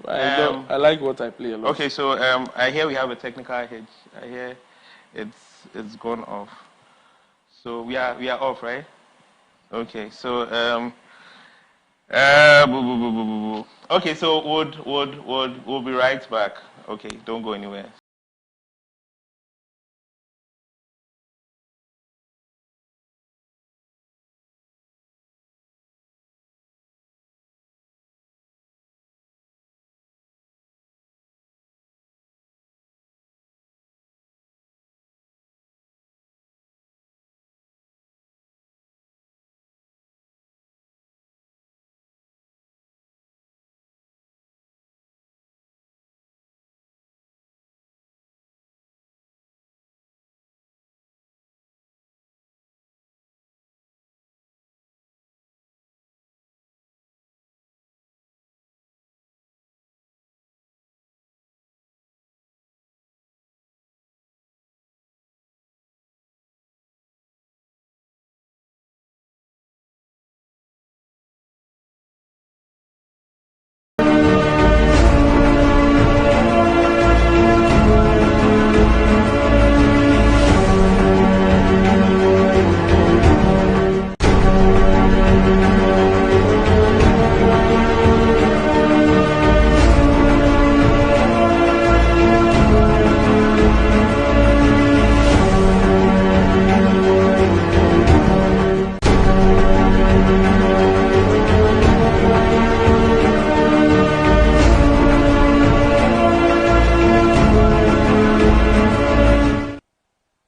I like what I play a lot. Okay, so I hear we have a technical hitch. I hear it's gone off. So we are off, right? Okay, so okay, so we'll be right back. Okay, don't go anywhere.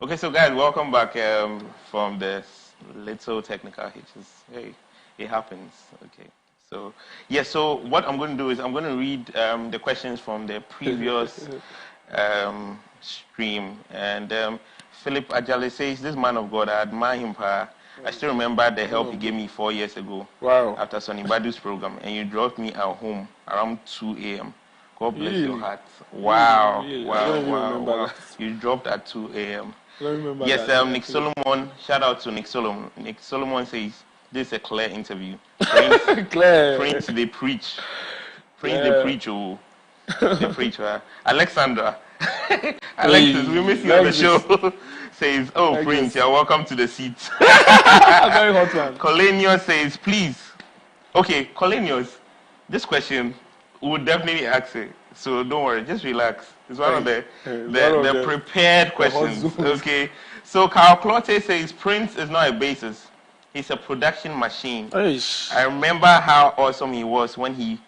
Okay, so guys, welcome back from the little technical hitches. Hey, it happens. Okay, so yeah, so what I'm going to do is I'm going to read the questions from the previous stream. And Philip Ajale says, "This man of God, I admire him. I still remember the help he gave me 4 years ago. Wow. After Sonny Badu's program, and you dropped me at home around 2 a.m. God bless your heart. Wow, Really? wow. You dropped at 2 a.m. I don't remember Yes, that. Nick Solomon, shout out to Nick Solomon. Nick Solomon says, this is a clear interview. Prince, Claire. Prince, they preach. Prince, they preach, oh. They preach, Alexandra. Alexis, we miss you on the show. Says, oh, Alexis. Prince, you're welcome to the seat. Very hot one. Colenius says, please. Okay, Colenius, this question, we would definitely ask it. So don't worry, just relax. It's one of the prepared questions. Okay. So Carl Clotte says Prince is not a bassist. He's a production machine. Eish. I remember how awesome he was when he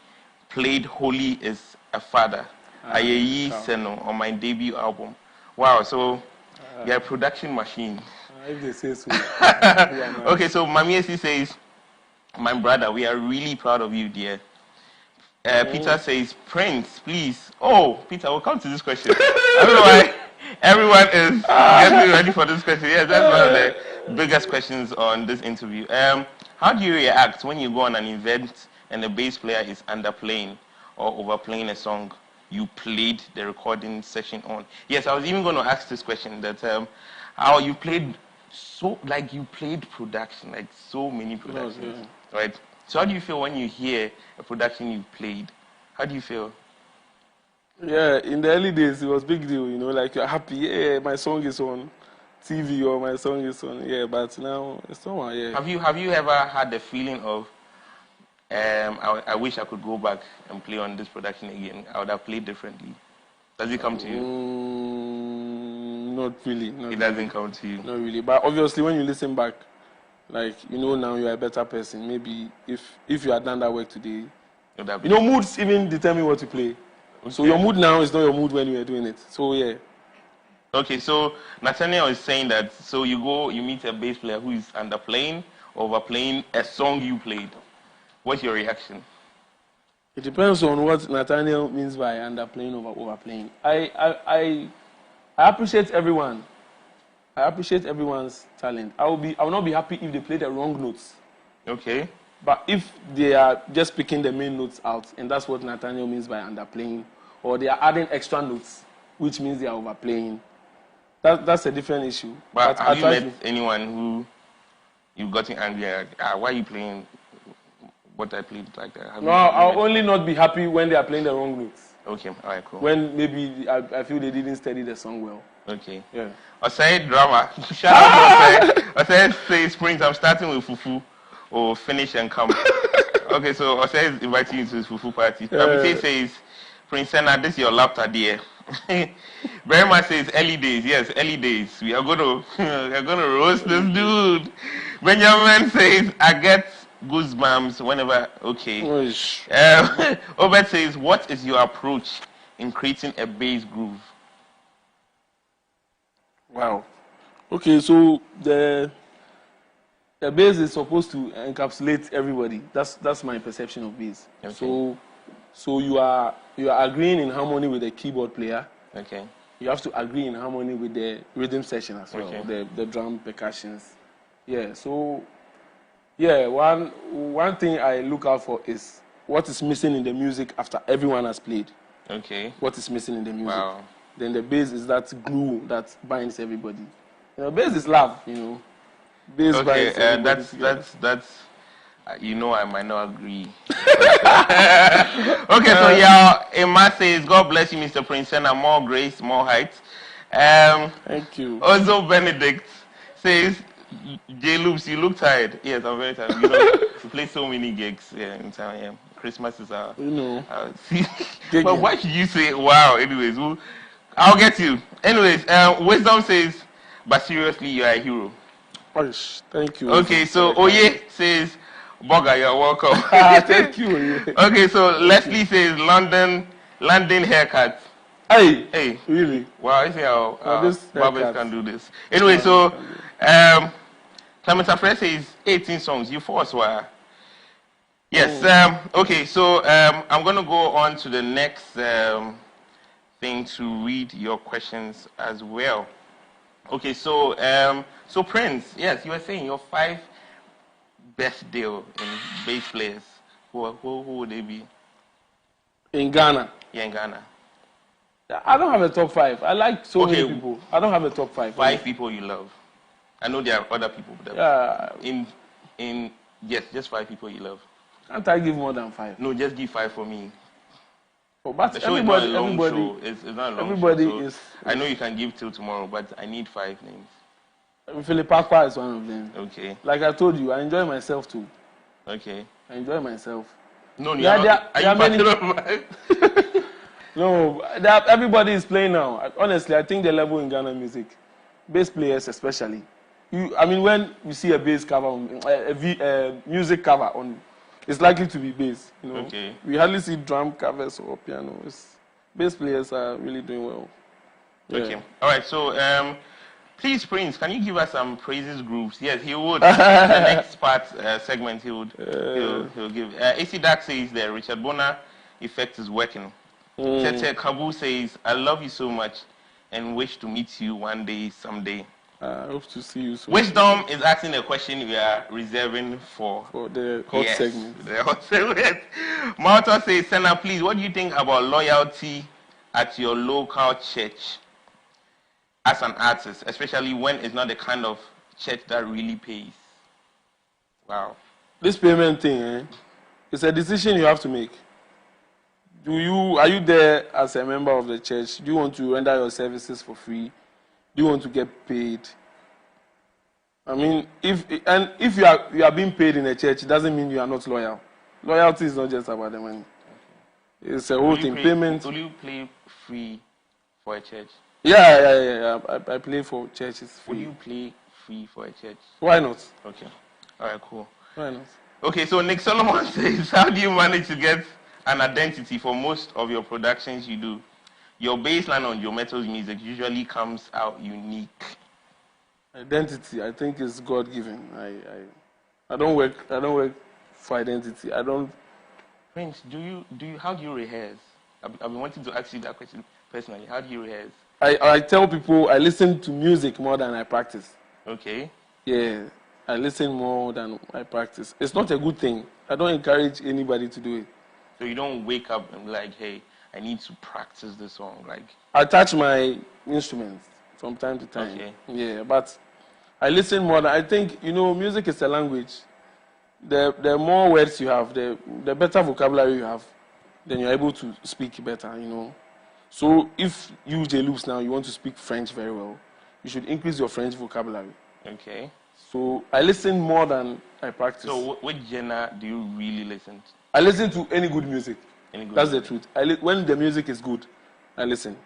played Holy is a Father. Ayeyi Sennah on my debut album. Wow, so you're a production machine. If they say so. Okay, so Mamiesi says, my brother, we are really proud of you, dear. Peter says, Prince, please. Oh, Peter, we'll come to this question. I don't know why everyone is getting ready for this question. Yes, that's one of the biggest questions on this interview. How do you react when you go on an event and the bass player is underplaying or overplaying a song you played the recording session on? Yes, I was even going to ask this question, that how you played, so like you played production, like so many productions, right? So how do you feel when you hear a production you played? How do you feel? Yeah, in the early days, it was big deal, you know, like you're happy, yeah, my song is on TV or my song is on, yeah, but now it's not one, yeah. Have you ever had the feeling of, I wish I could go back and play on this production again, I would have played differently? Does it come to you? Not really. It doesn't come to you? Not really, but obviously when you listen back, like, you know, now you're a better person. Maybe if you had done that work today, you know, moods even determine what you play. Okay. So your mood now is not your mood when you were doing it. So, yeah. Okay, so Nathaniel is saying that, so you meet a bass player who is underplaying or overplaying a song you played. What's your reaction? It depends on what Nathaniel means by underplaying or overplaying. I appreciate everyone. I appreciate everyone's talent. I will not be happy if they play the wrong notes. Okay. But if they are just picking the main notes out, and that's what Nathaniel means by underplaying, or they are adding extra notes, which means they are overplaying, that's a different issue. But have you met anyone who you've gotten angry at? Why are you playing what I played like that? No, I'll only not be happy when they are playing the wrong notes. Okay, all right, cool. When maybe I feel they didn't study the song well. Okay. Yeah. Osei drama. Shout out to Osei. Osei says, Prince, I'm starting with fufu or finish and come. Okay, so Osei is inviting you to his fufu party. Tabitha says, Prince Sennah, this is your laptop, dear. Very much says early days. Yes, early days. We are gonna roast this dude. Benjamin says, I get goosebumps whenever. Okay. Obed says, what is your approach in creating a bass groove? Wow. Okay, so the bass is supposed to encapsulate everybody. That's my perception of bass. Okay. So you are agreeing in harmony with the keyboard player. Okay. You have to agree in harmony with the rhythm section as well. Okay. The drum percussions. Yeah. So one thing I look out for is what is missing in the music after everyone has played. Okay. What is missing in the music? Wow. Then the bass is that glue that binds everybody. Bass is love, Bass okay, binds everybody. that's I might not agree. Okay, so yeah, Emma says, God bless you, Mr. Prince Sennah, more grace, more height. Thank you. Also, Benedict says, J Loops, you look tired. Yes, I'm very tired. We play so many gigs in town. Yeah. Christmas is our. But why should you say wow? Anyways, I'll get you. Anyways, Wisdom says, but seriously, you are a hero. Thank you. Okay, so Oye says, Boga, you're welcome. Thank you. Okay, so Leslie says, London haircut. Hey. Really? Wow, I see how barbers can do this. Anyway, so Clement Afre says 18 songs. You force why? Yes. Okay, so I'm going to go on to the next thing to read your questions as well. Okay, so Prince, yes, you were saying your 5 best deal in bass players. Who would they be? In Ghana? Yeah, in Ghana. I don't have a top 5. I like so many people. I don't have a top 5. 5 people you love. I know there are other people. Just 5 people you love. Can't I give more than 5? No, just give 5 for me. But everybody, it's not a long everybody show, is. I know you can give till tomorrow, but I need 5 names. Philip Parker is one of them. Okay. Like I told you, I enjoy myself too. Okay. I enjoy myself. No, there are many. No, everybody is playing now. Honestly, I think the level in Ghana music, bass players especially. When you see a bass cover, a music cover on, it's likely to be bass. Okay. We hardly see drum covers or piano. Bass players are really doing well. Yeah. Okay. All right. So, please, Prince, can you give us some praises groups? Yes, he would. The next part segment, he'll give. AC Dark says the Richard Bona effect is working. Tete Kabu says, I love you so much and wish to meet you one day, someday. I hope to see you soon. Wisdom is asking a question we are reserving for the hot segment. The hot segment. Malta says, Sennah, please, what do you think about loyalty at your local church as an artist, especially when it's not the kind of church that really pays? Wow. This payment thing, it's a decision you have to make. Are you there as a member of the church? Do you want to render your services for free? Do you want to get paid? If you are being paid in a church, it doesn't mean you are not loyal. Loyalty is not just about the money. It's a whole thing. Payment. Will you play free for a church? Yeah. I play for churches free. Will you play free for a church? Why not? Okay. All right, cool. Why not? Okay, so Nick Solomon says, how do you manage to get an identity for most of your productions you do? Your baseline on your Mettle's music usually comes out unique. Identity, I think, is God-given. I don't work for identity. I don't. Prince, how do you rehearse? I've been wanting to ask you that question personally. How do you rehearse? I tell people I listen to music more than I practice. Okay. Yeah, I listen more than I practice. It's not a good thing. I don't encourage anybody to do it. So you don't wake up and be like, hey, I need to practice this song. I touch my instruments from time to time. Okay. Yeah, but I listen more than I think. Music is a language. the more words you have, the better vocabulary you have, then you're able to speak better, you know. So if you, J. Loops, now you want to speak French very well, you should increase your French vocabulary. Okay. So I listen more than I practice. So which genre do you really listen to? I listen to any good music. Any good That's music? the truth. When the music is good, I listen.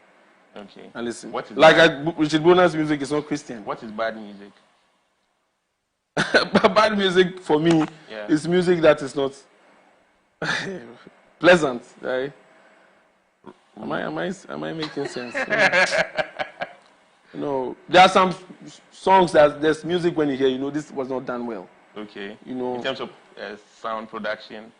Okay. I listen. What is like bad? Richard Bonner's music is not Christian. What is bad music? Bad music for me is music that is not pleasant, right? Am I making sense? No, there are some songs that there's music when you hear, you know, this was not done well. Okay. You know, in terms of sound production,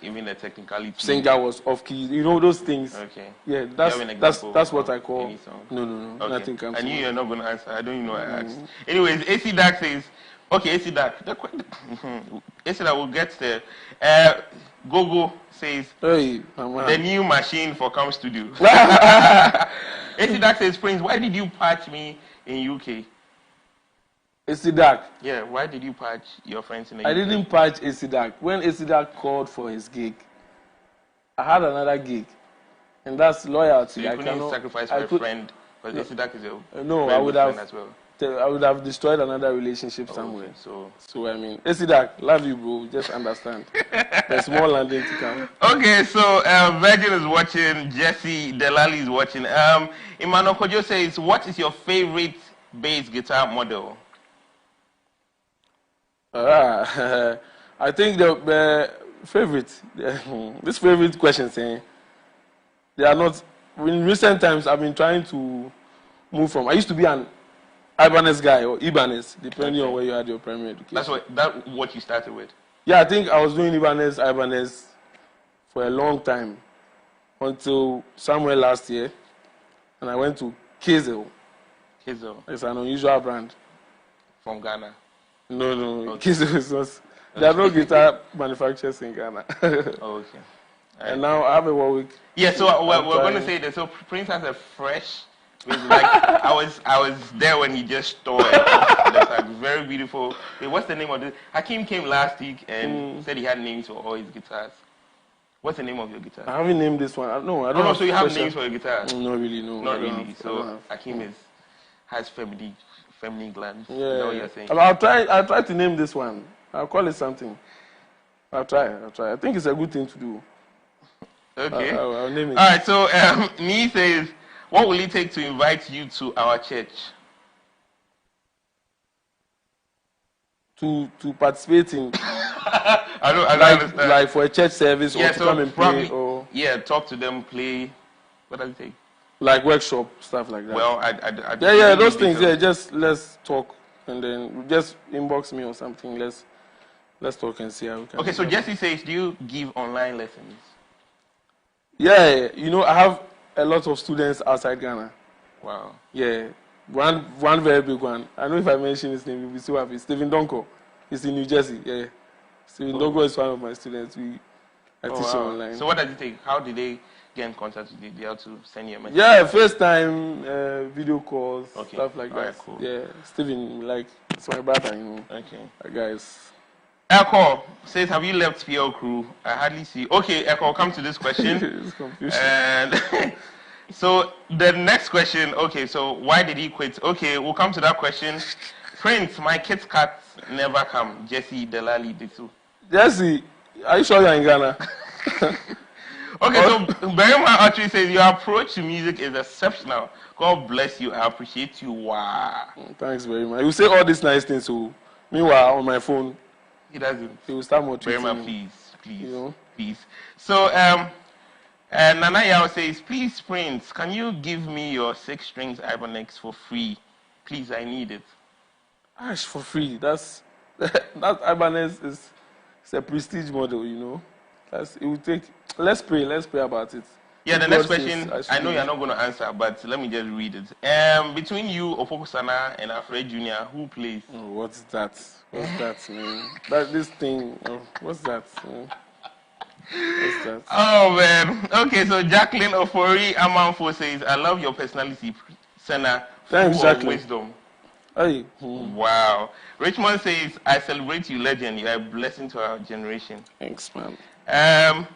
even the technicality, singer was off key, you know, those things. Okay. Yeah, that's what I call. No, okay. Nothing comes. I knew you're not going to answer. I don't even know I asked. Anyways, AC Dark says, okay, AC Dark. AC Dark will get there. Gogo says, hey, the new machine for Come Studio. AC Dark says, Prince, why did you patch me in UK? AC Dark. Yeah, why did you patch your friends in the UK? I didn't patch AC Dark. When AC Dark called for his gig, I had another gig, and that's loyalty. So you couldn't sacrifice for a friend, because AC Dark is a no, I would have as well. I would have destroyed another relationship somewhere. Okay, so I mean, AC Dark, love you, bro. Just understand. There's more landing to come. Okay, so Virgin is watching. Jesse Delali is watching. Emmanuel Kojo says, what is your favorite bass guitar model? I think the favorite, this favorite question saying, they are not. In recent times, I've been trying to move from. I used to be an Ibanez guy or Ibanez, depending on where you had your primary education. That's what you started with? Yeah, I think I was doing Ibanez for a long time, until somewhere last year, and I went to Kizel. Kizel? It's an unusual brand. From Ghana? No. Okay. Kizel is not. There are no guitar manufacturers in Ghana. Okay. And now I have a Warwick. Yeah, so we're going to say that. So Prince has a fresh. Like I was there when he just stole it. That's like very beautiful. Wait, what's the name of this? Hakeem came last week and said he had names for all his guitars. What's the name of your guitar? I haven't named this one. No, I don't. No, so you have names for your guitars? Not really, no. Not really. So Hakeem has feminine glands. Yeah. Is that what you're saying? I'll try to name this one. I'll call it something. I'll try. I think it's a good thing to do. Okay. I'll name it. All right. So Nee says, what will it take to invite you to our church? To participate in. I don't understand. Like for a church service or to come and probably, play or. Yeah, talk to them, play. What does it take? Like workshop stuff like that. Well, yeah, those things. Yeah, just let's talk and then just inbox me or something. Let's talk and see how we can. Okay, so Jesse says, do you give online lessons? Yeah, you know, I have a lot of students outside Ghana. Wow. Yeah, one very big one. I know if I mention his name, you'll be so happy. Stephen Donko. He's in New Jersey. Yeah, Stephen Donko is one of my students. I teach him online. So what does it take? How did they get in contact with you? They have to send you a message? Yeah, FaceTime, video calls, stuff like that. Cool. Yeah, Stephen, like, it's my brother, you know. Okay. Guys. Echo says, have you left PL Crew? I hardly see. Okay, Echo, come to this question. It's confusion. And so the next question, okay, so why did he quit? Okay, we'll come to that question. Prince, my kids' cats never come. Jesse Delali Disu. Jesse, are you sure you're in Ghana? Okay, so Berima Archery says, your approach to music is exceptional. God bless you. I appreciate you. Wow. Thanks very much. You say all these nice things, so meanwhile, on my phone, he doesn't. He will start motivating. Berima, please. You know? Please. So, Nana Yao says, please, Prince, can you give me your 6 strings Ibanez for free? Please, I need it. Ash, for free. That Ibanez is a prestige model, you know. It will take. Let's pray about it. Yeah, the next question, I know you're not going to answer, but let me just read it. Between you, Opoku Sennah, and Alfred Jr., who plays? Oh, what's that? What's that, man? This thing, what's that? Man? What's that? Oh, man. Okay, so Jacqueline Ofori Amanfo says, I love your personality, Sennah. Thanks, Jacqueline. Wisdom. Hey. Wow. Richmond says, I celebrate you, legend. You are a blessing to our generation. Thanks, man.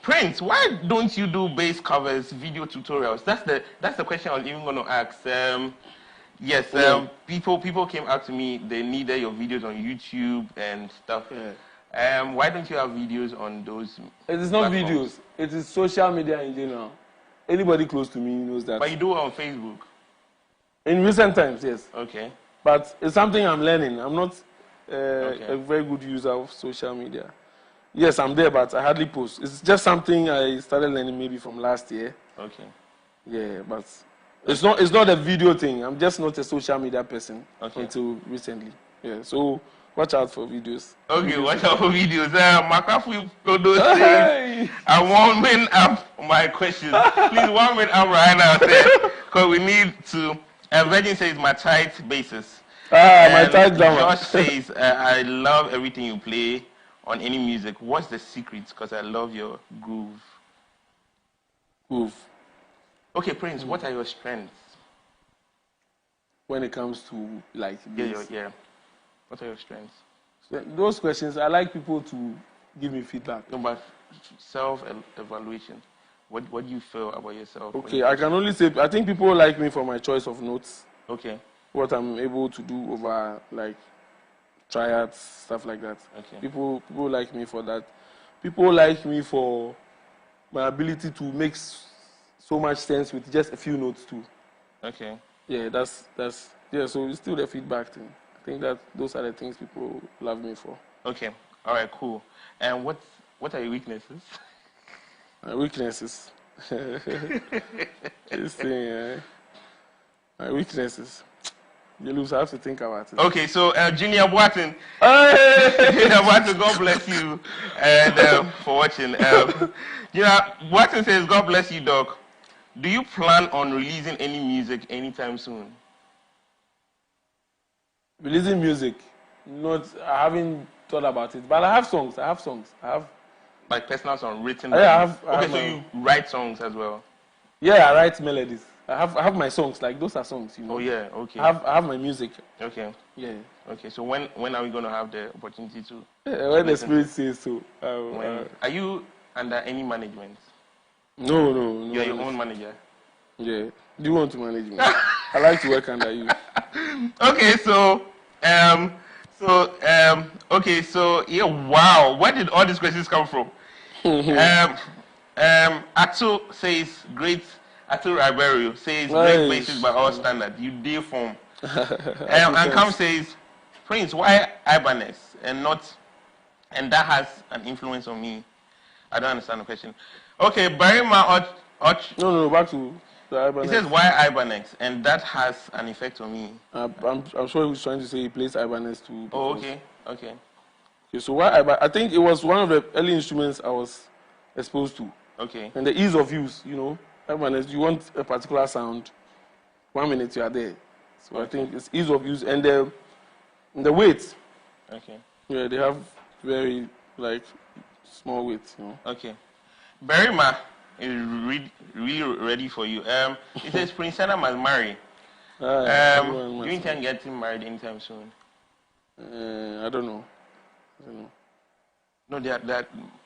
Prince, why don't you do bass covers, video tutorials? That's the question I was even going to ask. Yes, people came out to me. They needed your videos on YouTube and stuff. Yeah. Why don't you have videos on those? It is not videos. It is social media in general. Anybody close to me knows that. But you do it on Facebook. In recent times, yes. Okay. But it's something I'm learning. I'm not a very good user of social media. Yes, I'm there, but I hardly post. It's just something I started learning maybe from last year. Okay. Yeah, but it's not a video thing. I'm just not a social media person until recently. Yeah, so watch out for videos. Okay, watch out for videos. Makafu Kodo says, I'm warming up my questions. Please warm it up right now, because we need to. Virgin says, my tight basis. My tight drama. Josh says, I love everything you play on any music. What's the secret? Because I love your groove. Groove. Okay, Prince, what are your strengths? When it comes to, like, Yeah. What are your strengths? Those questions, I like people to give me feedback. No, but self-evaluation. What do you feel about yourself? Okay, I can only say, I think people like me for my choice of notes. Okay. What I'm able to do over, like, tryouts, stuff like that. Okay. People like me for that. People like me for my ability to make so much sense with just a few notes too. Okay. Yeah, that's so it's still the feedback thing. I think that those are the things people love me for. Okay. All right, cool. And what are your weaknesses? My weaknesses. This thing, my weaknesses. You lose, I have to think about it. Okay, so Junior Boateng. Junior Boateng, God bless you and for watching. Junior Boateng says, God bless you, Doc. Do you plan on releasing any music anytime soon? Releasing music? Not, I haven't thought about it, but I have songs. I have like personal songs written. Yeah, so you write songs as well? Yeah, I write melodies. I have my songs, like those are songs, you know. Oh yeah, okay. I have my music. Okay. Yeah. Okay, so when are we gonna have the opportunity to? Yeah, when the Spirit says so. Are you under any management? No. You're your own manager. Yeah. Do you want to manage me? I like to work under you. Okay, so yeah, wow. Where did all these questions come from? Atu says great. Atu Ribeiro says great basis by all standards. You deal form. And Cam says, Prince, why Ibanez and that has an influence on me? I don't understand the question. Okay, Barima No, back to the Ibanez. He says why Ibanez and that has an effect on me. I'm sure he was trying to say he plays Ibanez too. Oh, okay. So why Ibanez? I think it was one of the early instruments I was exposed to. Okay. And the ease of use, you know. Ibanez, you want a particular sound, 1 minute you are there. So okay. I think it's ease of use and the weight. Okay. Yeah, they have very small weight, you know. Okay. Berima is really ready for you. It says Prince Sennah must marry. Do you intend getting married anytime soon? I don't know. No,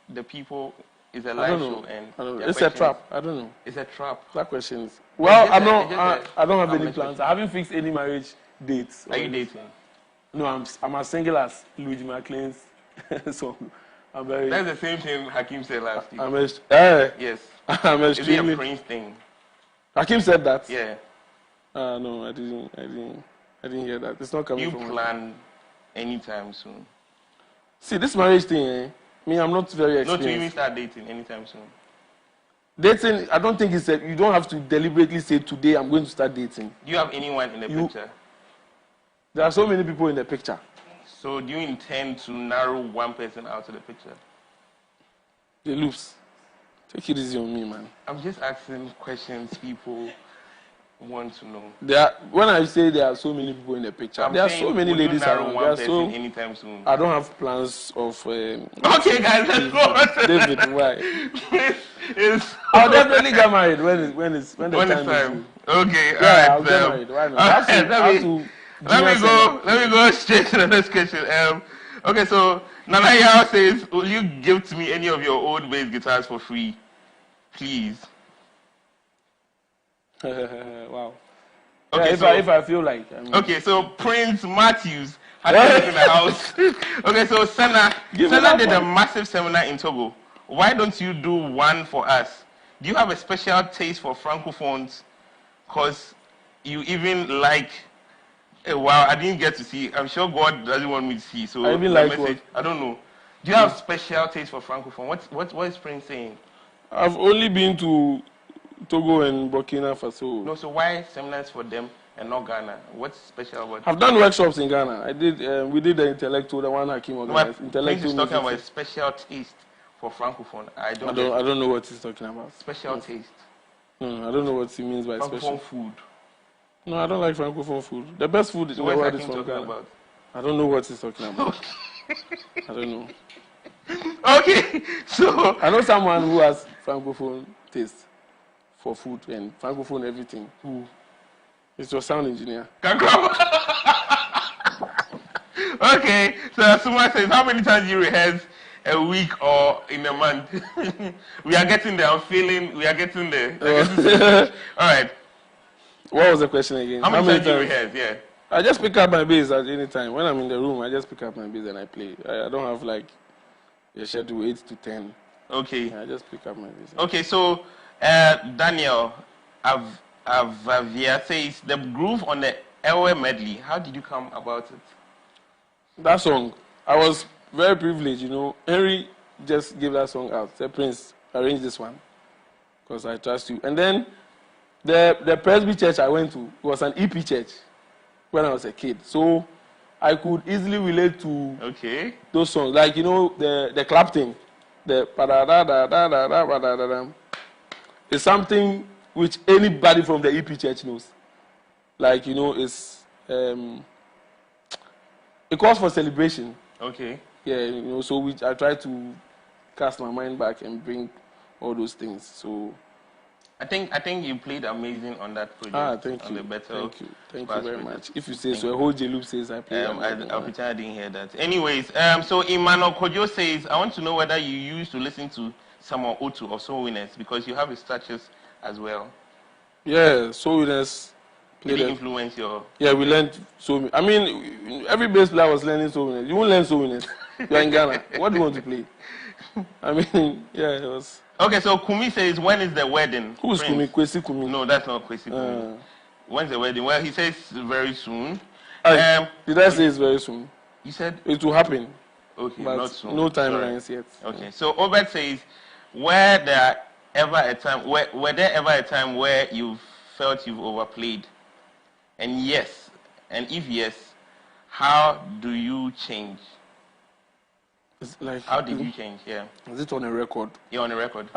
the people is a live show and I don't know. It's a trap. I don't know. It's a trap. That question is. Well, I don't have any plans. I haven't fixed any marriage dates. Are you dating? No, I'm as single as Luigi McLean's so I'm very. That's the same thing Hakim said last week. Yes. I'm extremely. Is it a Prince thing? Hakim said that. Yeah. No, I didn't hear that. It's not coming from. You plan anytime soon? See, this marriage thing, I'm not very experienced. Not to even start dating anytime soon. Dating, I don't think you don't have to deliberately say today I'm going to start dating. Do you have anyone in the picture? There are so many people in the picture. So do you intend to narrow one person out of the picture? The loops. Take it easy on me, man. I'm just asking questions people want to know. When I say there are so many people in the picture, there are so many ladies around. One person anytime soon. I don't have plans of. Okay, guys, let's go on. David, why? I'll definitely get married when the time is. Okay, yeah, I'll get married. Why not? I have to Let me go straight to the next question. Okay, so Nana Yao says, will you give to me any of your old bass guitars for free? Please. Wow. Okay, yeah, so if I feel like. I mean, okay, so Prince Matthews has in the house. Okay, so Sennah did a massive seminar in Togo. Why don't you do one for us? Do you have a special taste for Francophones? Because you even like. Wow, I didn't get to see. I'm sure God doesn't want me to see. So I even like message, I don't know. Do you have special taste for Francophone? What is Prince saying? I've only been to Togo and Burkina Faso. No, so why seminars for them and not Ghana? What's special about it? I've done workshops in Ghana. I did. We did the intellectual, the one Hakim organized. Prince is talking about a special taste for Francophone. I don't know what he's talking about. Special taste. No, I don't know what he means by Francophone special food. No, I don't like Francophone food. The best food is so the what is from Ghana. About? I don't know what he's talking about. I don't know. Okay, so I know someone who has Francophone taste for food and Francophone everything. Who? It's your sound engineer. Okay, so someone says, how many times do you rehearse a week or in a month? We are getting there. We are getting there. All right. What was the question again? How many times do you rehearse? Yeah. I just pick up my bass at any time. When I'm in the room, I just pick up my bass and I play. I don't have like a schedule 8 to 10. Okay. I just pick up my bass. Okay, so Daniel Avavia says the groove on the Ewe medley. How did you come about it? That song, I was very privileged. Henry just gave that song out. Said, Prince, arrange this one because I trust you. And then the Presby church I went to was an EP church when I was a kid. So I could easily relate to those songs. Like, the clap thing. The it's something which anybody from the EP church knows. Like, it's it calls for celebration. Okay. Yeah, so I try to cast my mind back and bring all those things. So I think you played amazing on that project. Thank you. The Mettle. Thank you very much. If you say so, a whole J-Loop says I played amazing. I'll pretend I didn't hear that. Anyways, so Emmanuel Kojo says, I want to know whether you used to listen to Samuel Otu or Soul Winners because you have his touches as well. Yeah, Soul Winners. Did it influence your... Yeah, we learned Soul Winners. I mean, every bass player was learning Soul Winners. You won't learn Soul Winners. You're in Ghana. What do you want to play? I mean, yeah, it was... Okay, so Kumi says, when is the wedding? Who's Kumi? Kwesi Kumi. No, that's not Kwesi Kumi. When's the wedding? Well, he says very soon. Did I say it's very soon? You said? It will happen. Okay, but not soon. No timelines yet. Okay, so Obed says, were there ever a time where you felt you've overplayed? And yes, and if yes, how do you change? Like, how did you change? Yeah. Is it on a record? Yeah, on a record.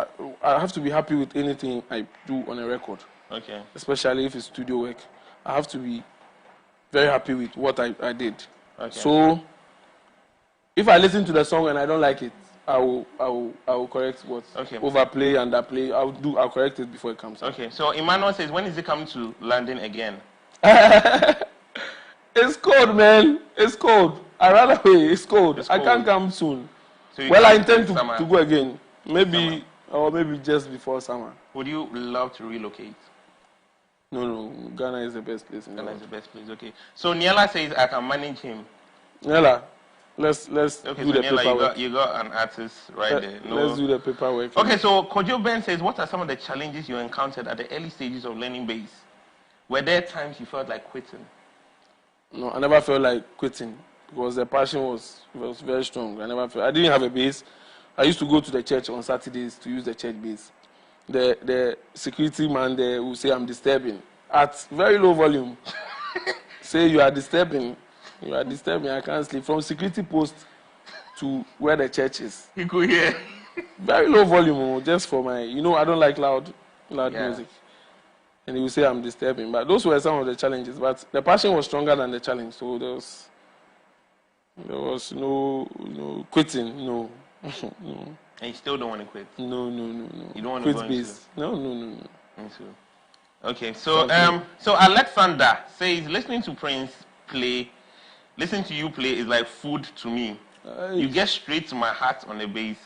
I have to be happy with anything I do on a record. Okay. Especially if it's studio work. I have to be very happy with what I did. Okay. So if I listen to the song and I don't like it, I will correct what overplay, underplay. I'll correct it before it comes out. Okay. So Emmanuel says, when is it coming to London again? It's cold, man. It's cold. I rather wait. It's cold. I can't come soon. So I intend to go again. Maybe just before summer. Would you love to relocate? No. Ghana is the best place. Ghana is the best place. Okay. So Niela says I can manage him. Niela, let's do the Niela, paperwork. You got an artist right there. No. Let's do the paperwork. Okay. So Kojo Ben says, what are some of the challenges you encountered at the early stages of learning bass? Were there times you felt like quitting? No, I never felt like quitting because the passion was very strong. I didn't have a bass. I used to go to the church on Saturdays to use the church bass. The security man there will say I'm disturbing at very low volume. Say you are disturbing. I can't sleep. From security post to where the church is. You could hear. Very low volume, just for my. I don't like loud music. And he will say I'm disturbing. But those were some of the challenges. But the passion was stronger than the challenge. So there was no quitting. No. No. And you still don't want to quit? No. You don't want to quit base? No. Okay. So so Alexander says listening to Prince play is like food to me. You get straight to my heart on the bass.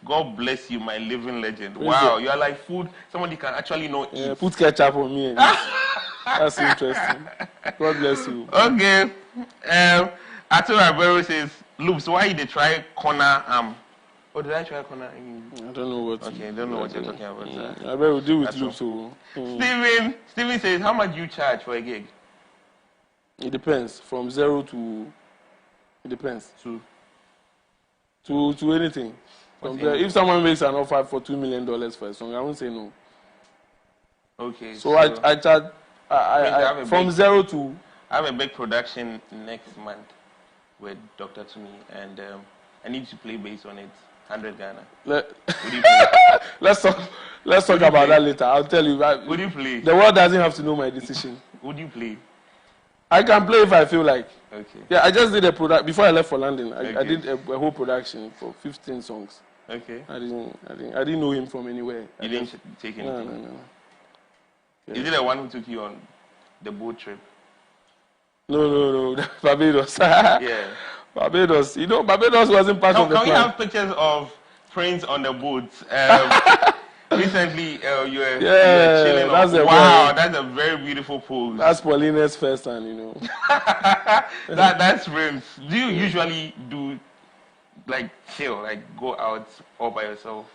God bless you, my living legend. Wow, you are like food somebody can actually know eat. Yeah, put ketchup on me. That's interesting. God bless you. Okay. Arthur Abero says, Loops, why did they try corner Oh, did I try corner? I don't know what. Okay, I don't know what you're talking about. I better deal with Loops. Steven says, how much do you charge for a gig? It depends. From 0 to. It depends. To anything. From there, if someone makes an offer for $2 million for a song, I won't say no. Okay. So I charge from 0 to. I have a big production next month with Dr. Tumi, and I need to play bass on it. 100 Ghana. Let's talk about that later. I'll tell you. Would you play? The world doesn't have to know my decision. Would you play? I can play if I feel like. Okay. Yeah, I just did a product before I left for London. I did a whole production for 15 songs. Okay. I didn't know him from anywhere. You didn't take anything? No. Yeah. Is it the one who took you on the boat trip? No. Barbados. Yeah. Barbados. You know, Barbados wasn't part of the plan. Can we have pictures of Prince on the boat? Recently, you were chilling. That's a very beautiful pose. That's Paulina's first time, you know. That's Prince. Do you usually do like chill, like go out all by yourself,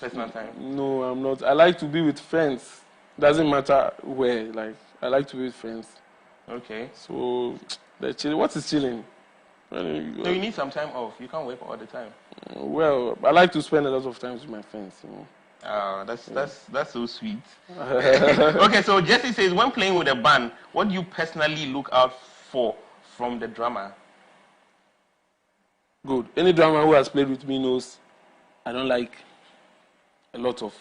personal time? No, I'm not. I like to be with friends. Doesn't matter where. Like I like to be with friends. Okay. So the chill. What is chilling? So you need some time off. You can't work all the time. Well, I like to spend a lot of time with my friends. You know. Oh, that's so sweet. Okay, so Jesse says, when playing with a band, what do you personally look out for from the drummer? Good. Any drummer who has played with me knows I don't like a lot of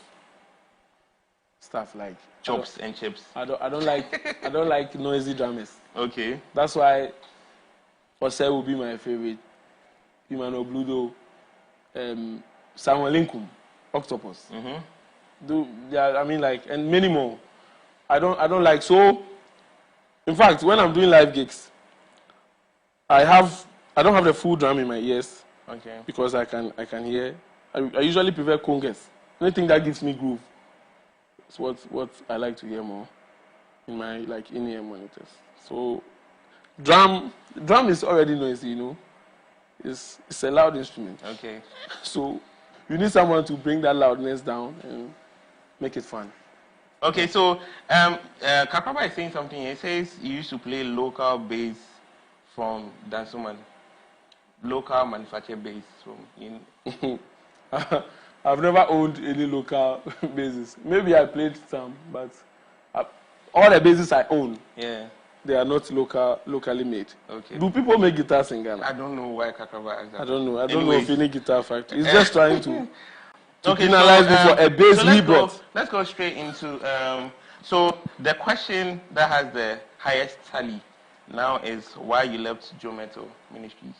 stuff like chops and chips. I don't like noisy drummers. Okay. That's why Ose will be my favorite. Imano Bludo, Samuel Lincoln, Octopus. Mm-hmm. And many more. I don't like so. In fact, when I'm doing live gigs, I don't have the full drum in my ears. Okay. Because I can hear. I usually prefer congas. Anything that gives me groove. It's what I like to hear more in my in-ear monitors. So drum is already noisy, you know. It's a loud instrument. Okay. So you need someone to bring that loudness down and make it fun. Okay, so Kakraba is saying something. He says you used to play local bass from Dansuman. Local manufactured bass from I've never owned any local basses. Maybe I played some, but all the basses I own, they are not locally made. Okay. Do people make guitars in Ghana? I don't know why Kakraba is that. I don't know of any guitar factory. It's just trying to penalize me for a bass we brought. Let's go straight into so the question that has the highest tally now is why you left Mettle Ministries.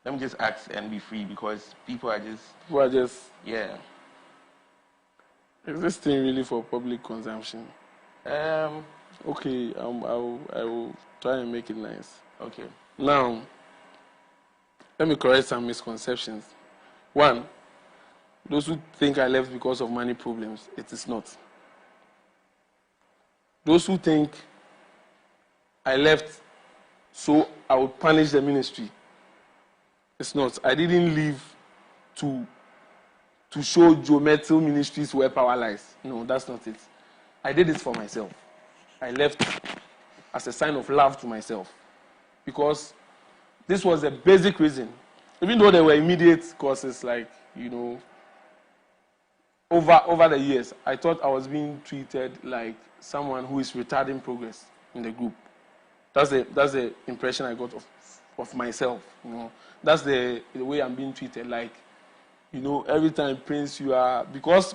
Let me just ask and be free because people are just yeah. Is this thing really for public consumption? Okay, I will try and make it nice. Okay. Now, let me correct some misconceptions. One, those who think I left because of money problems, it is not. Those who think I left so I would punish the ministry, it's not. I didn't leave to show Mettle Ministries where power lies. No, that's not it. I did it for myself. I left as a sign of love to myself. Because this was the basic reason. Even though there were immediate causes like, you know, over the years, I thought I was being treated like someone who is retarding progress in the group. That's the impression I got of myself, you know. That's the way I'm being treated. Like, you know, every time Prince, you are, because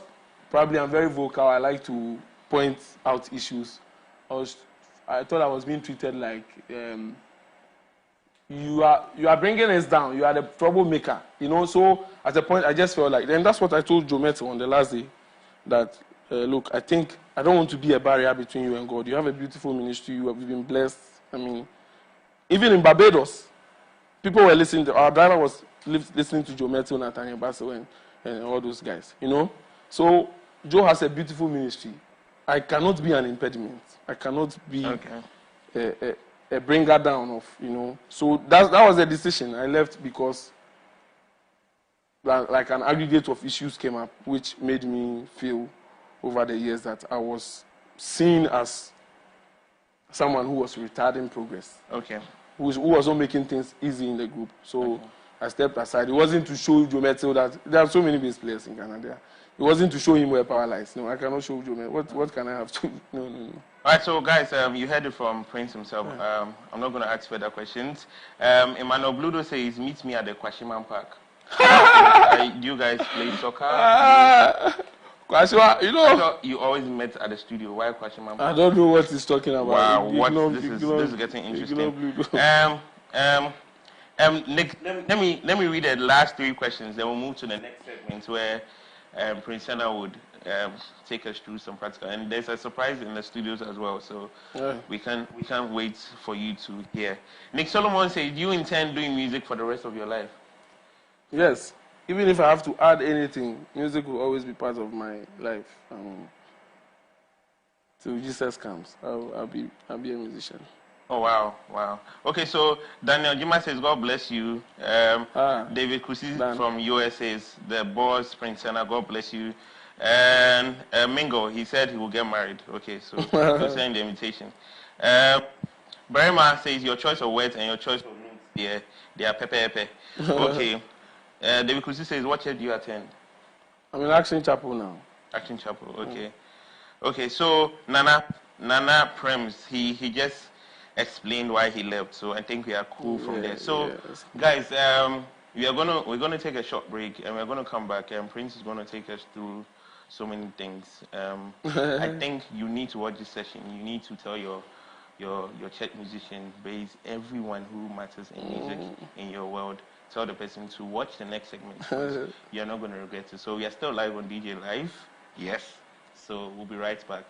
probably I'm very vocal, I like to point out issues. I thought I was being treated like you are bringing us down. You are the troublemaker, you know. So at a point, I just felt like, and that's what I told Mettle on the last day, that look, I think I don't want to be a barrier between you and God. You have a beautiful ministry. You have been blessed. I mean, even in Barbados, people were listening to, our driver was listening to Joe Mettle, Nathaniel Bassel, and all those guys, you know. So Joe has a beautiful ministry. I cannot be an impediment. I cannot be a bringer down of, you know. So that was a decision. I left because like an aggregate of issues came up, which made me feel over the years that I was seen as someone who was retarding progress. Okay. Who was not making things easy in the group. So I stepped aside. It wasn't to show Joe Mettle that there are so many bass players in Canada. It wasn't to show him where power lies. No, I cannot show Joe Mettle. What can I have to? No. All right, so guys, you heard it from Prince himself. I'm not going to ask further questions. Emmanuel Bludo says, meet me at the Kwashiman Park. Do you guys play soccer? Kwashiman, you know. I thought you always met at the studio. Why Kwashiman Park? I don't know what he's talking about. Wow, this is getting interesting. Nick, let me read the last 3 questions. Then we'll move to the next segment where Prince Sennah would take us through some practical. And there's a surprise in the studios as well, so we can't wait for you to hear. Nick Solomon says, do you intend doing music for the rest of your life? Yes. Even if I have to add anything, music will always be part of my life. Till Jesus comes, I'll be a musician. Oh, wow. Okay, so Daniel Jima says, God bless you. David Kusi from US says, the boss, Prince Sennah, God bless you. And Mingo, he said he will get married. Okay, so send the invitation. Barima says, your choice of words and your choice of names, they are pepe. Okay. David Kusi says, what church do you attend? I'm in Action Chapel now. Action Chapel, okay. Okay, so Nana Prems, he just explained why he left, so I think we are cool from there. So, guys, we're gonna take a short break, and we're gonna come back, and Prince is gonna take us through so many things. I think you need to watch this session. You need to tell your church musician base, everyone who matters in music in your world. Tell the person to watch the next segment. You're not going to regret it. So we are still live on DJ Live. Yes. So we'll be right back.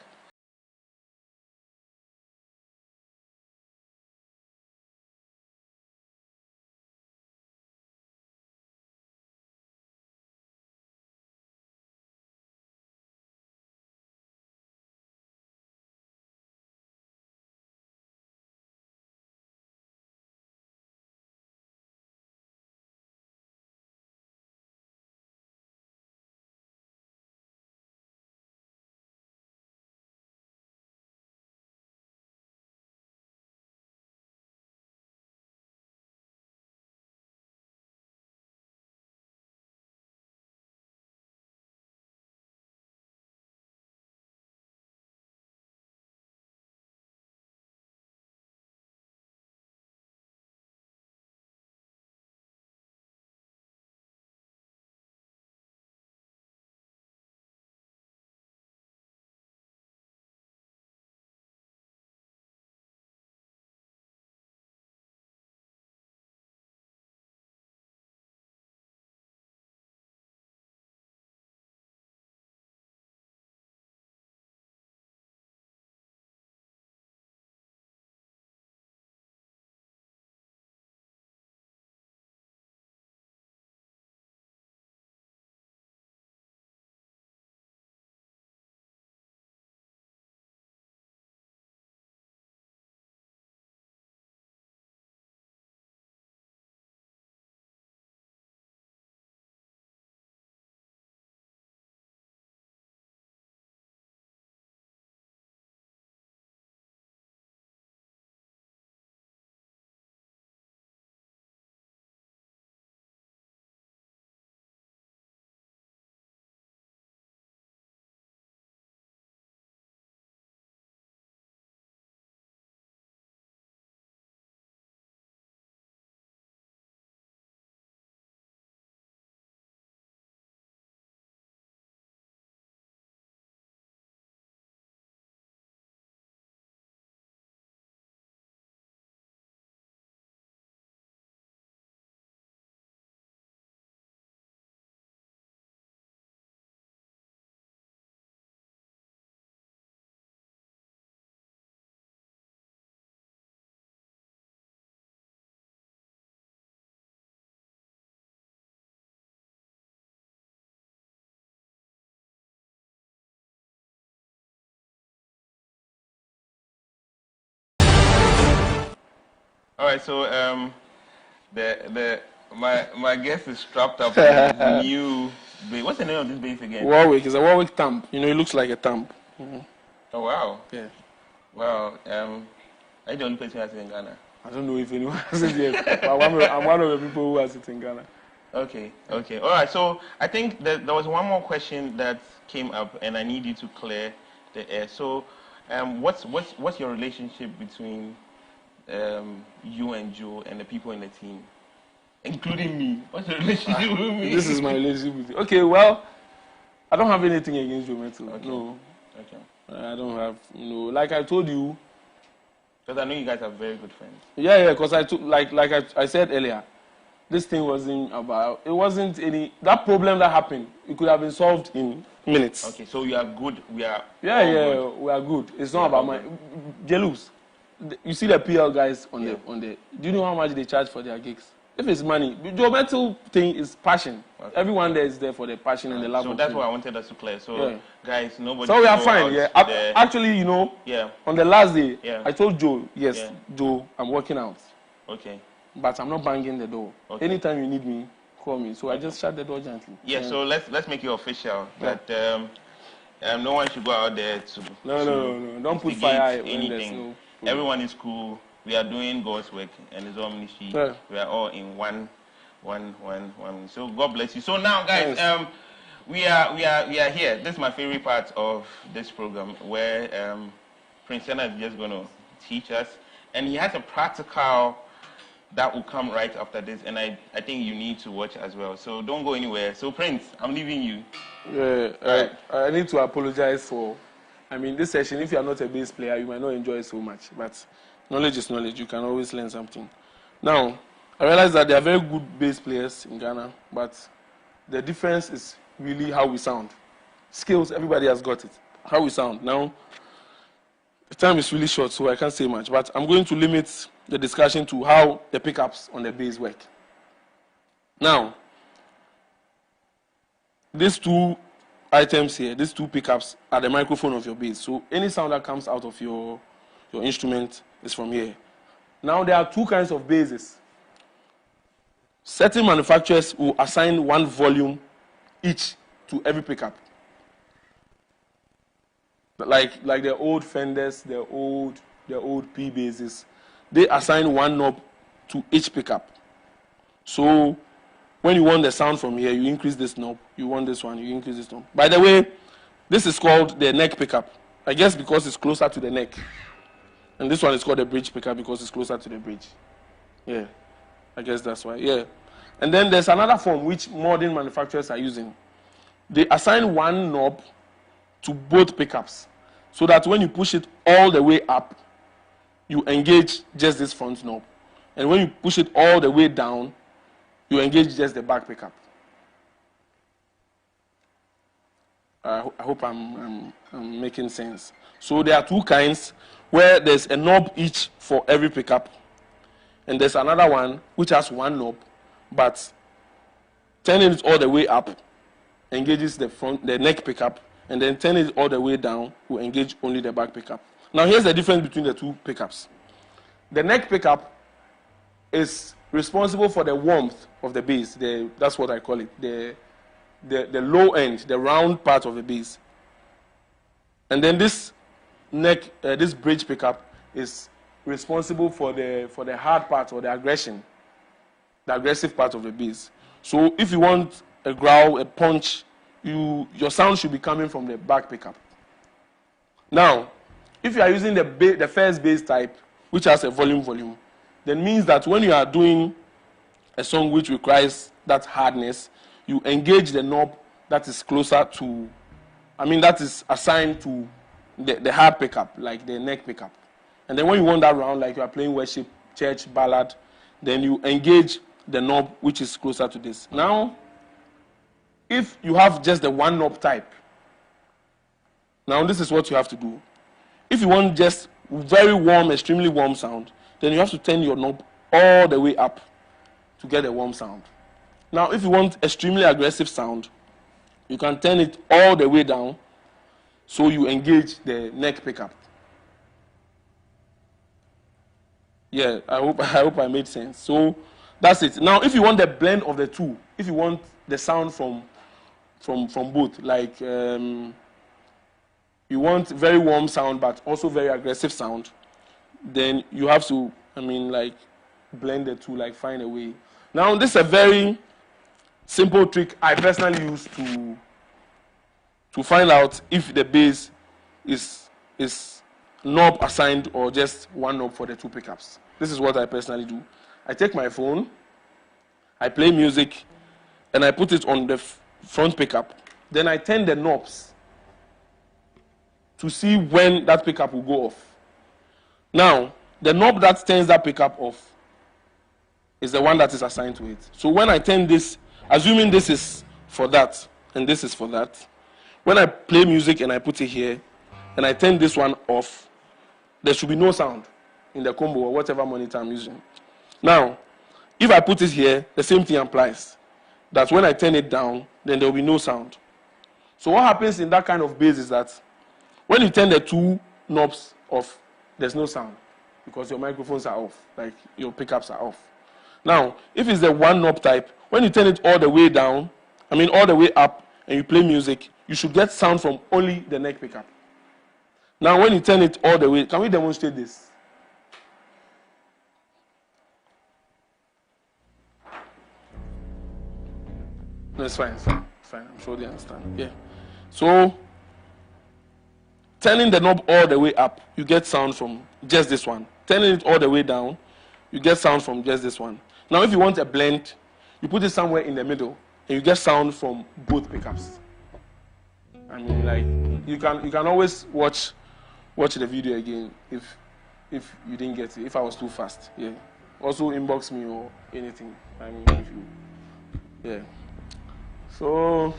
All right, so my guest is strapped up with his new bass. What's the name of this bass again? Warwick. It's a Warwick thumb. You know, it looks like a thumb. Mm-hmm. Oh wow. Yeah. Wow. Are you the only person who has it in Ghana? I don't know if anyone has it yet, but I'm one of the people who has it in Ghana. Okay. All right. So I think that there was one more question that came up, and I need you to clear the air. So, what's your relationship between you and Joe and the people in the team, including me? What's your relationship with me? This is my relationship with you. Okay. Well, I don't have anything against Joe Mettle. Okay. No. Okay. I don't have. Like I told you. Because I know you guys are very good friends. Yeah. Because I said earlier, this thing wasn't about. It wasn't any that problem that happened. It could have been solved in minutes. Okay, so you are good. We are. Yeah, good. We are good. It's not about my Jelus. You see the PL guys on the. Do you know how much they charge for their gigs? If it's money, the Joe Mettle thing is passion. Okay. Everyone there is there for the passion and the love. So that's what I wanted us to clear. So guys, nobody. So we are fine. Yeah. Actually, on the last day, I told Joe, Joe, I'm working out. Okay. But I'm not banging the door. Okay. Anytime you need me, call me. So I just shut the door gently. Yeah. So let's make it official that no one should go out there to. No. Don't put fire anything. Everyone is cool. We are doing God's work and His own ministry. Yeah. We are all in one. So God bless you. So now, guys, we are here. This is my favorite part of this program, where Prince Sennah is just going to teach us, and he has a practical that will come right after this, and I think you need to watch as well. So don't go anywhere. So Prince, I'm leaving you. Yeah. I need to apologize for. This session. If you are not a bass player, you might not enjoy it so much, but. Knowledge is knowledge. You can always learn something. Now, I realize that there are very good bass players in Ghana, but the difference is really how we sound. Skills, everybody has got it. How we sound. Now, the time is really short, so I can't say much, but I'm going to limit the discussion to how the pickups on the bass work. Now, these two items here, these two pickups are the microphone of your bass. So any sound that comes out of your instrument is from here. Now there are two kinds of basses. Certain manufacturers will assign one volume each to every pickup. Like the old Fenders, the old P basses, they assign one knob to each pickup. So when you want the sound from here, you increase this knob. You want this one, you increase this knob. By the way, this is called the neck pickup. I guess because it's closer to the neck. And this one is called a bridge pickup because it's closer to the bridge. Yeah, I guess that's why. Yeah. And then there's another form which modern manufacturers are using. They assign one knob to both pickups so that when you push it all the way up, you engage just this front knob. And when you push it all the way down, you engage just the back pickup. I hope I'm making sense. So there are two kinds where there's a knob each for every pickup. And there's another one which has one knob, but turning it all the way up engages the neck pickup, and then turning it all the way down will engage only the back pickup. Now here's the difference between the two pickups. The neck pickup is responsible for the warmth of the bass. That's what I call it. The low end, the round part of the bass. And then this this bridge pickup is responsible for the hard part or the aggression, the aggressive part of the bass. So if you want a growl, a punch, your sound should be coming from the back pickup. Now, if you are using the first bass type, which has a volume, then means that when you are doing a song which requires that hardness, you engage the knob that is closer to, that is assigned to the hard pickup, like the neck pickup. And then when you want that round, like you are playing worship, church, ballad, then you engage the knob which is closer to this. Now, if you have just the one knob type, now this is what you have to do. If you want just very warm, extremely warm sound, then you have to turn your knob all the way up to get a warm sound. Now, if you want extremely aggressive sound, you can turn it all the way down so you engage the neck pickup. Yeah, I hope I made sense. So that's it. Now, if you want the blend of the two, if you want the sound from both, like you want very warm sound but also very aggressive sound, then you have to, like blend the two, like find a way. Now, this is a very simple trick I personally use to find out if the bass is knob assigned or just one knob for the two pickups. This is what I personally do. I take my phone, I play music, and I put it on the front pickup. Then I turn the knobs to see when that pickup will go off. Now, the knob that turns that pickup off is the one that is assigned to it. So when I turn this, assuming this is for that and this is for that, when I play music and I put it here and I turn this one off, there should be no sound in the combo or whatever monitor I'm using. Now, if I put it here, the same thing applies. That when I turn it down, then there will be no sound. So what happens in that kind of bass is that when you turn the two knobs off, there's no sound because your microphones are off, like your pickups are off. Now, if it's the one knob type, when you turn it all the way down, all the way up, and you play music, you should get sound from only the neck pickup. Now, when you turn it all the way, can we demonstrate this? No, it's fine, fine. I'm sure they understand. Yeah. So, turning the knob all the way up, you get sound from just this one. Turning it all the way down, you get sound from just this one. Now, if you want a blend, you put it somewhere in the middle, and you get sound from both pickups. Like you can always watch the video again if you didn't get it. If I was too fast, yeah. Also inbox me or anything. If you, yeah. So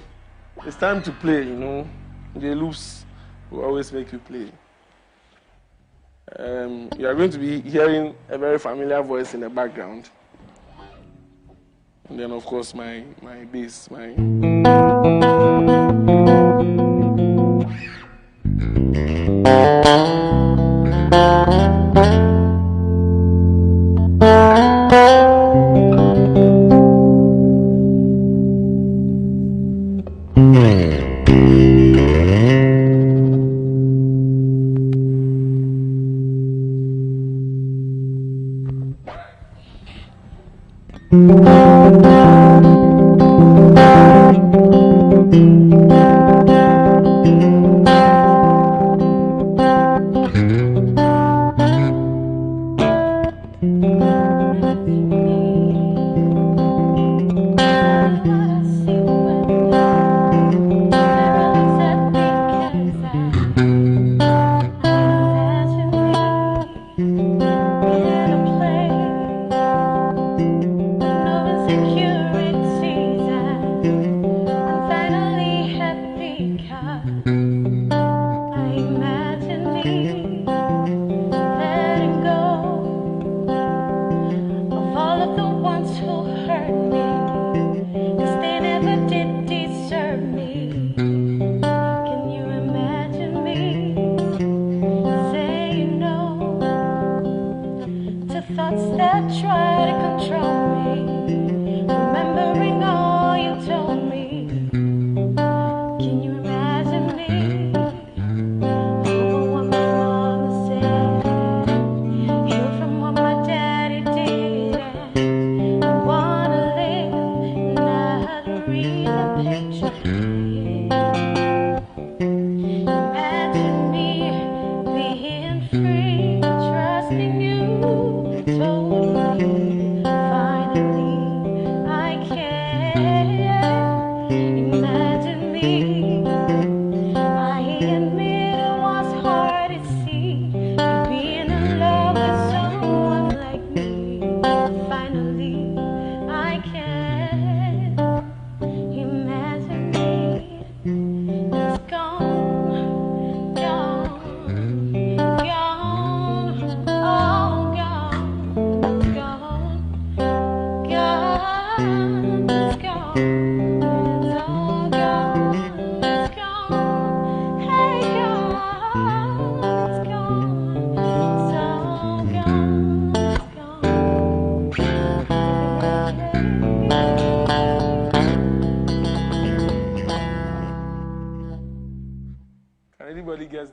it's time to play. The loops will always make you play. You are going to be hearing a very familiar voice in the background. And then, of course, my bass,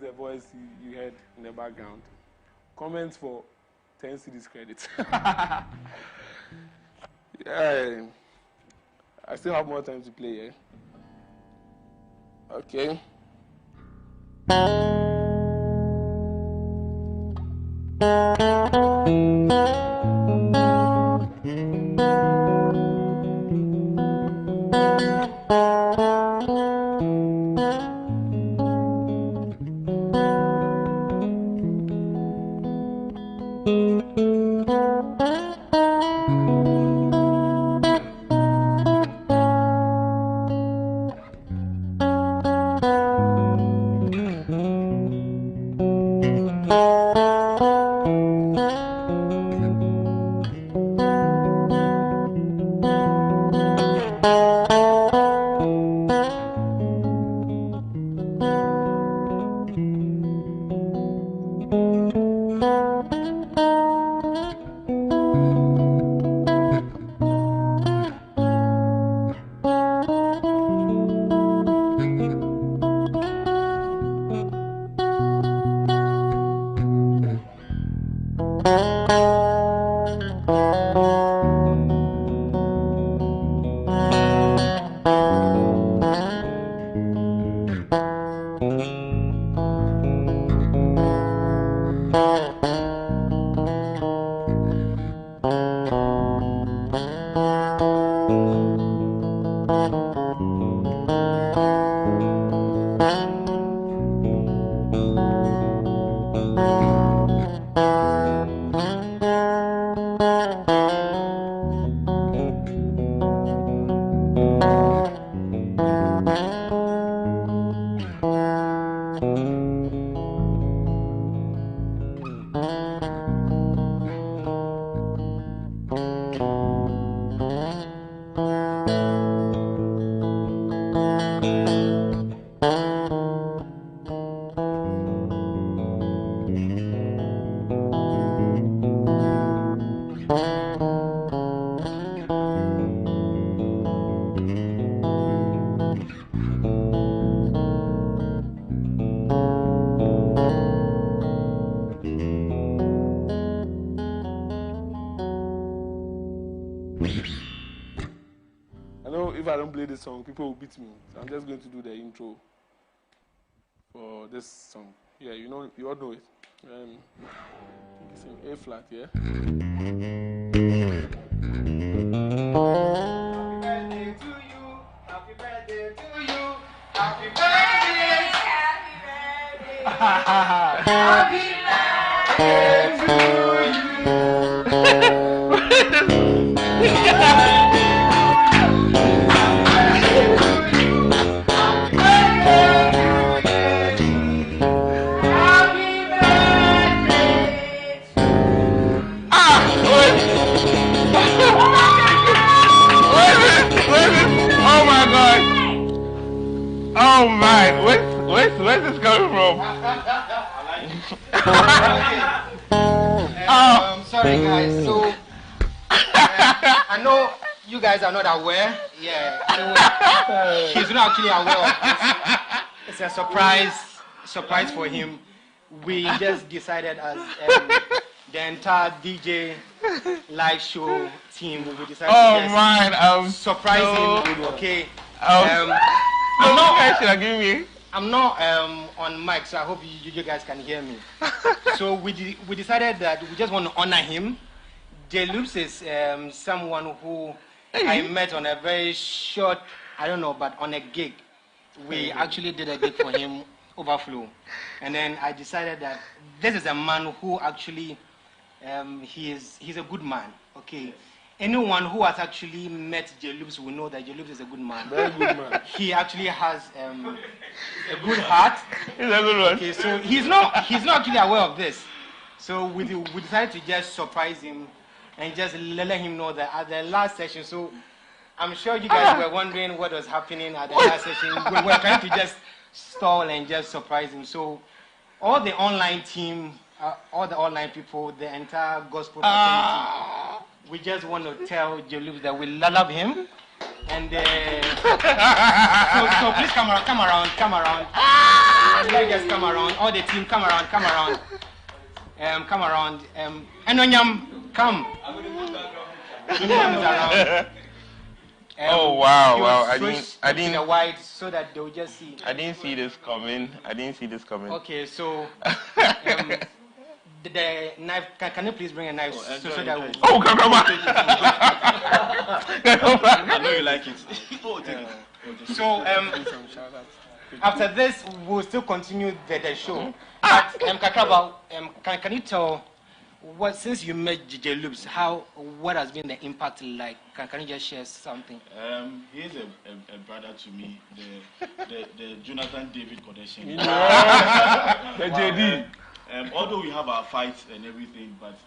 the voice you heard in the background. Comments for 10 cedis credit. Yeah, I still have more time to play, eh? Okay. I know if I don't play this song, people will beat me. So I'm just going to do the intro for this song. Yeah, you all know it. It's in A flat, yeah? Happy birthday to you. Happy birthday. Happy birthday Oh my, where's this coming from? Sorry guys, so I know you guys are not aware. Yeah, so he's not actually aware of this. It's a surprise for him. We just decided as the entire DJ live show team, we decided to surprise him. Okay. I'm not on mic, so I hope you guys can hear me. So we decided that we just want to honor him. J-Loops is someone who I met on a very short, I don't know, but on a gig. We actually did a gig for him, Overflow. And then I decided that this is a man who actually, he's a good man, okay? Anyone who has actually met J-Loops will know that J-Loops is a good man. Very good man. He actually has a good heart. He's a good one. Okay, so he's not actually aware of this. So we decided to just surprise him and just let him know that at the last session. So I'm sure you guys were wondering what was happening at the last session. We were trying to just stall and just surprise him. So all the online team, all the online people, the entire gospel fraternity, we just want to tell J-Loops that we love him. And so please come around. Let's just come around. All the team, come around. Come around. Enonyam, come. Enonyam is around. Oh wow! I didn't. The white so that they will just see. I didn't see this coming. Okay, so the knife. Can you please bring a knife so that we... Oh, come on! I know you like it. So after this, we'll still continue the show. But Kakraba, can you tell what, since you met DJ Loops, what has been the impact like? Can you just share something? He is a brother to me, the Jonathan David connection. The JD. Although we have our fights and everything, but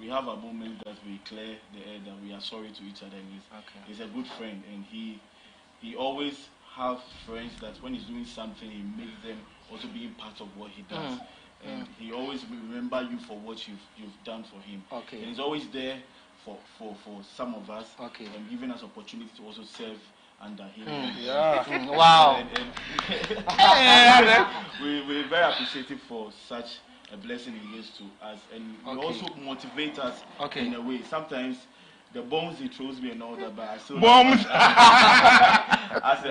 we have a moment that we clear the air that we are sorry to each other. And he's a good friend, and he always have friends that when he's doing something, he makes them also being part of what he does. And he always remember you for what you've done for him. Okay. And he's always there for some of us, okay, and giving us opportunity to also serve under him. Yeah. Wow. We're very appreciative for such a blessing he is to us, and he also motivates us in a way. Sometimes the bombs he throws me and all that, but I still bombs as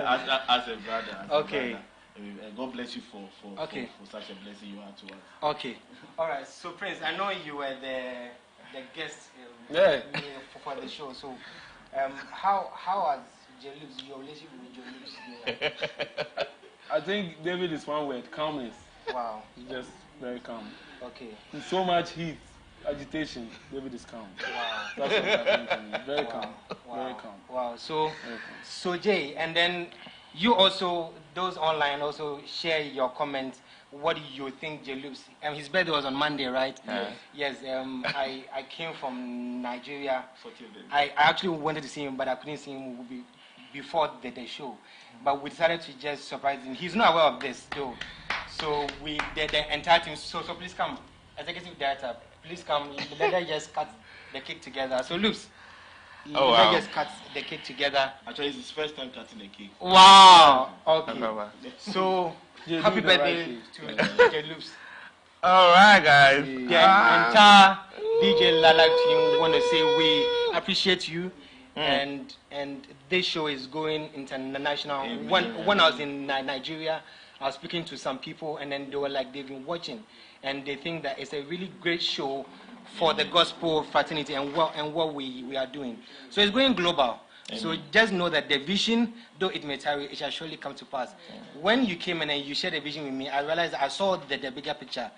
a brother. Okay. God bless you for such a blessing you are to us. Okay. All right. So Prince, I know you were the guest for the show. So how has J-Loops, your relationship with J-Loops? I think David is one word: calmness. Wow. He's just very calm. Okay. In so much heat, agitation, David is calm. Wow. That's what I think. Very calm. Wow. Very calm. Wow. So Jay, and then you also, those online also share your comments. What do you think J-Loops? His birthday was on Monday, right? Yes. Yes. I came from Nigeria. I actually wanted to see him, but I couldn't see him before the show. But we decided to just surprise him. He's not aware of this, though. So the entire team. So please come, executive director. Please come. Let's just cut the cake together. So Loops. Let's just cut the cake together. Actually, it's his first time cutting the cake. Wow. Okay. So happy birthday to DJ Loops. All right, guys. The entire DJ Lala team want to say we appreciate you, and this show is going international. When I was in Nigeria, I was speaking to some people, and then they were like, they've been watching, and they think that it's a really great show for the gospel fraternity and what we are doing. So it's going global. Amen. So just know that the vision, though it may tarry, it shall surely come to pass. When you came and you shared the vision with me, I realized I saw the bigger picture.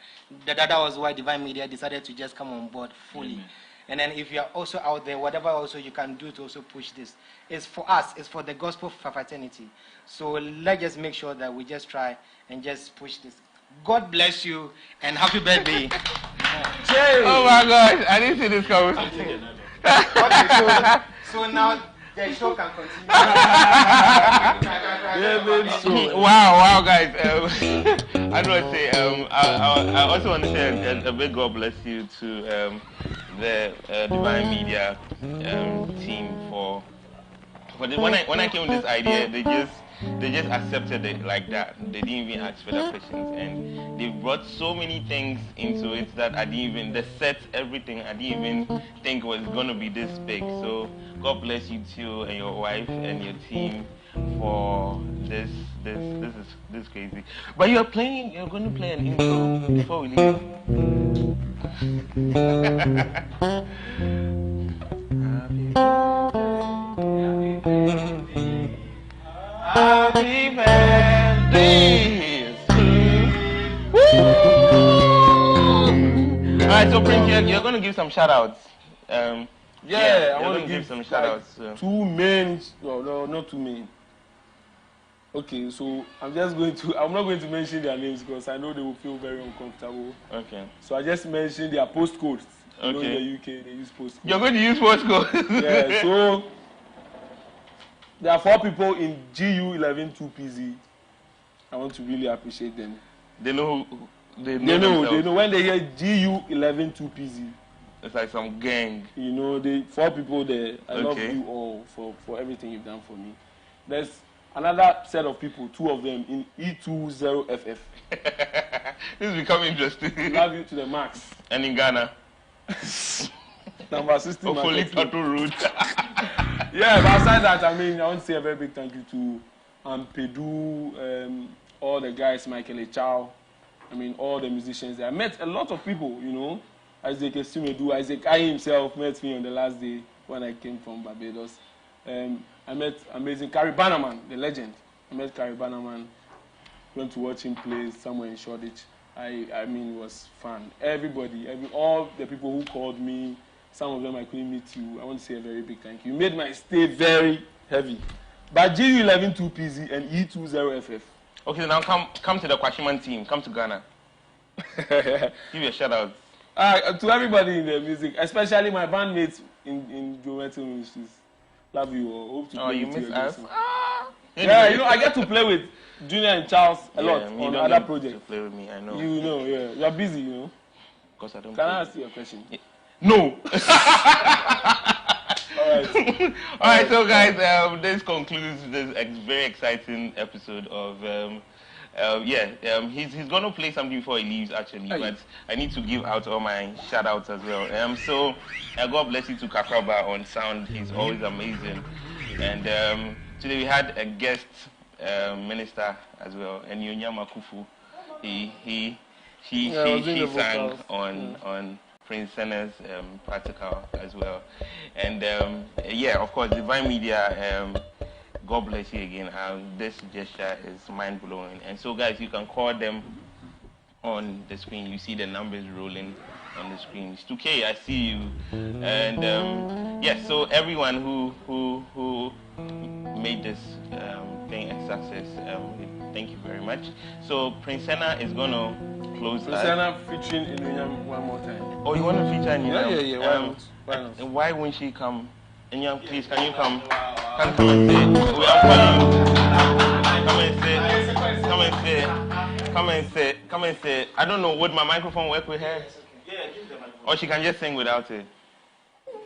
That was why Divine Media decided to just come on board fully. Amen. And then if you are also out there, whatever also you can do to also push this, it's for us, it's for the gospel fraternity. So let's just make sure that we just try and just push this. God bless you and happy birthday. Oh my gosh, I didn't see this coming. Okay, so now the show can continue. Wow, guys. I know I say, I also want to say a big God bless you to the Divine Media team for when I came with this idea, they just accepted it like that. They didn't even ask further questions, and they brought so many things into it that I didn't even, the set, everything, I didn't even think was gonna be this big. So God bless you too, and your wife and your team for this is crazy. But you're going to play an intro before we leave. Happy birthday to you. Alright, so Prince, you're going to give some shoutouts. I want to give some shoutouts. Two main, no, not two main. Okay, so I'm not going to mention their names because I know they will feel very uncomfortable. Okay. So I just mentioned their postcodes. You know, in the UK, they use postcodes. You're going to use postcodes? Yeah, so there are 4 people in GU112PZ. I want to really appreciate them. They know they know when they hear GU112PZ. It's like some gang. You know, 4 people there. I love you all for everything you've done for me. There's another set of people, 2 of them in E20FF. This is becoming interesting. Love you to the max. And in Ghana. Number 16. Hopefully, Plateau Road. Yeah, but aside that, I mean, I want to say a very big thank you to Pedu, all the guys, Michael Echao, I mean, all the musicians there. I met a lot of people, you know. Isaac Esimedu, Isaac I himself met me on the last day when I came from Barbados. I met amazing Carrie Bannerman, the legend. I met Carrie Bannerman, went to watch him play somewhere in Shoreditch. I mean, it was fun. Everybody, all the people who called me, some of them I couldn't meet you. I want to say a very big thank you. You made my stay very heavy. But GU11 2PZ and E20FF. Okay, now come to the Kwashiman team. Come to Ghana. Give you a shout out. To everybody in the music, especially my bandmates in Mettle Ministries. Love you all. Hope to play you with miss you us? Yeah, you know, I get to play with Junior and Charles a lot on other projects. To play with me, I know. You know, yeah. You're busy, you know. Because I don't. Can I ask you a question? Yeah. No. Alright. Alright, so guys, this concludes this very exciting episode of he's gonna play something before he leaves actually, but I need to give out all my shout outs as well. So God bless you to Kakraba on sound. He's always amazing. And today we had a guest minister as well, and Yonyama Kufu. He sang on Prince Sennah's practical as well. And of course, Divine Media, God bless you again. This gesture is mind-blowing. And so, guys, you can call them on the screen. You see the numbers rolling on the screen. It's 2K, I see you. And, so everyone who made this thing a success, thank you very much. So, Prince Sennah is going to close Prince Sennah featuring Inunyam one more time. Oh, you want to feature Inunyam? Yeah. Why not? And why won't she come? Inunyam, please, can you come? Come and say, we are calling you. Come and say. I don't know, would my microphone work with her? Yeah, give the microphone. Or she can just sing without it?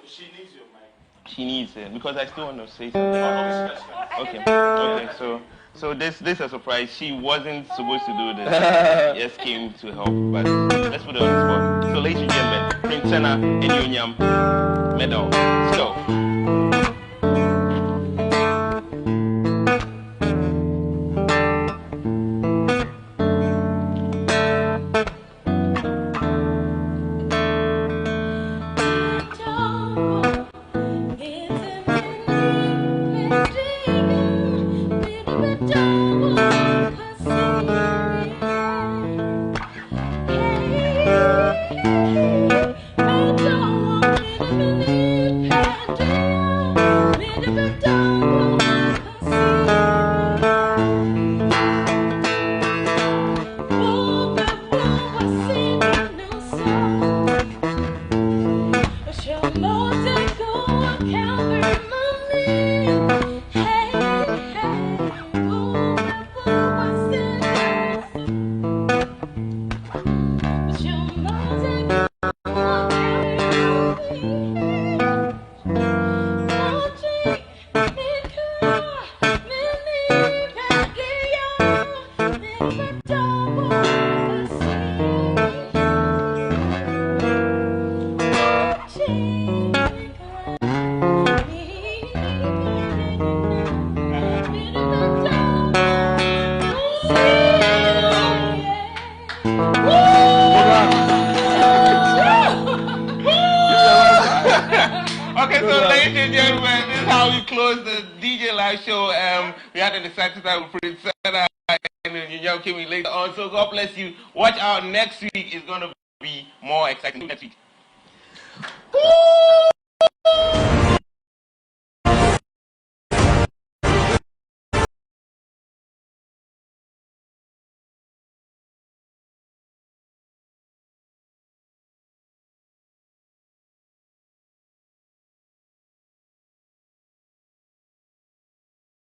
She needs your mic. She needs it, because I still want to say something. Okay, so this is a surprise. She wasn't supposed to do this. Just came to help, but let's put it on the spot. So ladies and gentlemen, Prince Sennah, Enyonyam, Mettle. Let's go. Later on, so God bless you. Watch out, next week is going to be more exciting. Next week. Woo!